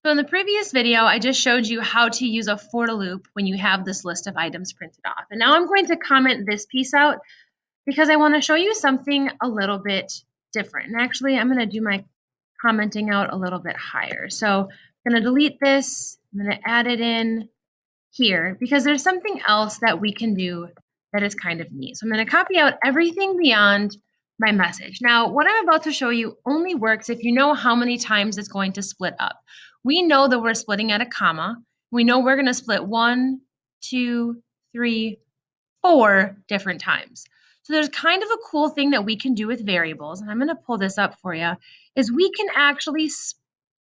So in the previous video, I just showed you how to use a for loop when you have this list of items printed off. And now I'm going to comment this piece out because I want to show you something a little bit different. And actually, I'm going to do my commenting out a little bit higher. So I'm going to delete this. I'm going to add it in here because there's something else that we can do that is kind of neat. So I'm going to copy out everything beyond my message. Now, what I'm about to show you only works if you know how many times it's going to split up. We know that we're splitting at a comma. We know we're going to split 1, 2, 3, 4 different times. So there's kind of a cool thing that we can do with variables, and I'm going to pull this up for you, is we can actually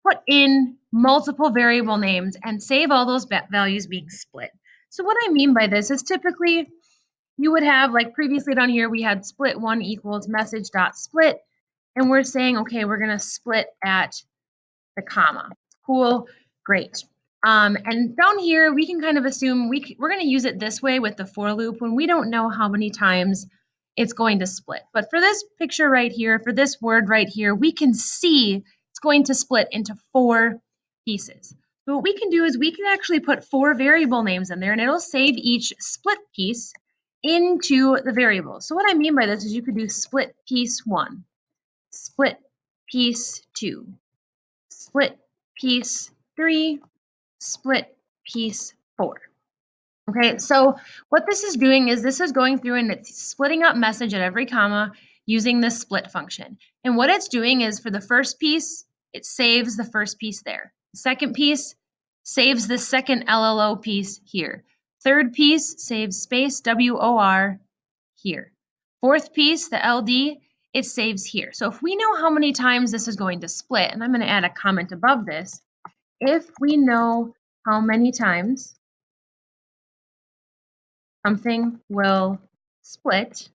put in multiple variable names and save all those values being split. So what I mean by this is typically you would have, like previously down here, we had split 1 equals message.split, and we're saying, okay, we're going to split at the comma. Cool, great. And down here, we can kind of assume we're going to use it this way with the for loop when we don't know how many times it's going to split. But for this picture right here, for this word right here, we can see it's going to split into 4 pieces. So what we can do is we can actually put 4 variable names in there, and it'll save each split piece into the variable. So what I mean by this is you could do split piece 1, split piece 2, split piece 3, split piece 4. Okay, so what this is doing is this is going through and it's splitting up message at every comma using this split function. And what it's doing is for the first piece, it saves the first piece there. The second piece saves the second LLO piece here. Third piece saves space WOR here. Fourth piece, the LD, it saves here. So if we know how many times this is going to split, and I'm going to add a comment above this, if we know how many times something will split,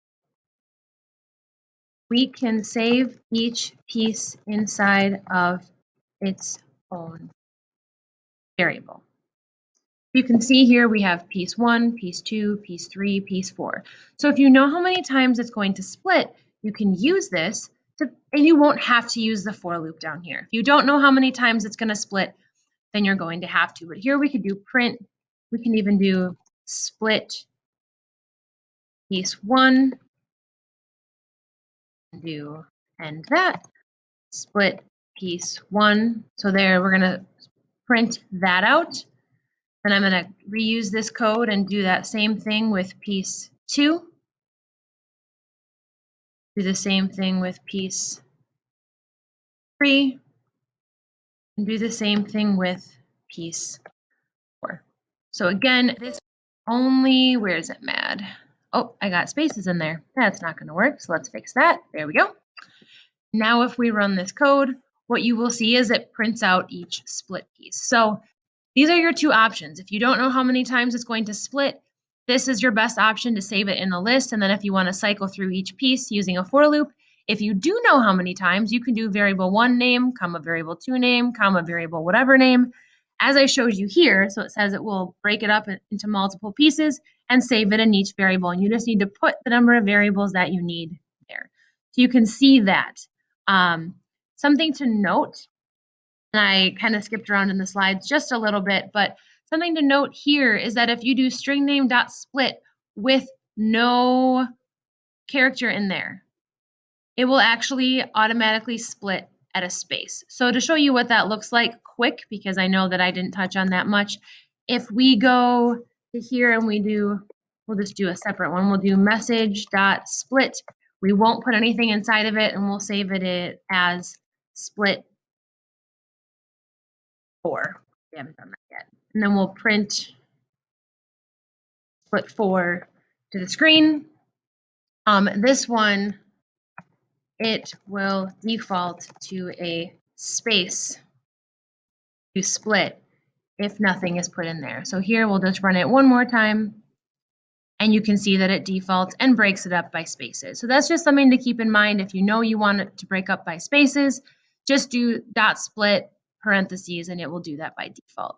we can save each piece inside of its own variable. You can see here we have piece 1, piece 2, piece 3, piece 4. So if you know how many times it's going to split, you can use this, and you won't have to use the for loop down here. If you don't know how many times it's going to split, then you're going to have to. But here we could do print. We can even do split piece 1, do end that, split piece 1. So there we're going to print that out. And I'm going to reuse this code and do that same thing with piece 2. Do the same thing with piece 3. And do the same thing with piece 4. So again, this only, where is it, Mad? Oh, I got spaces in there. That's not going to work, so let's fix that. There we go. Now if we run this code, what you will see is it prints out each split piece. So these are your 2 options. If you don't know how many times it's going to split, this is your best option to save it in a list. And then if you want to cycle through each piece using a for loop, if you do know how many times, you can do variable 1 name, comma variable 2 name, comma variable whatever name, as I showed you here. So it says it will break it up into multiple pieces and save it in each variable. And you just need to put the number of variables that you need there. So you can see that. Something to note, and I kind of skipped around in the slides just a little bit, but something to note here is that if you do string name.split with no character in there, it will actually automatically split at a space. So to show you what that looks like quick, because I know that I didn't touch on that much, if we go to here and we'll just do a separate one. We'll do message.split. We won't put anything inside of it, and we'll save it as split 4. We haven't done that yet. And then we'll print split 4 to the screen. This one, it will default to a space to split if nothing is put in there. So here we'll just run it one more time, and you can see that it defaults and breaks it up by spaces. So that's just something to keep in mind. If you know you want it to break up by spaces, just do .split parentheses, and it will do that by default.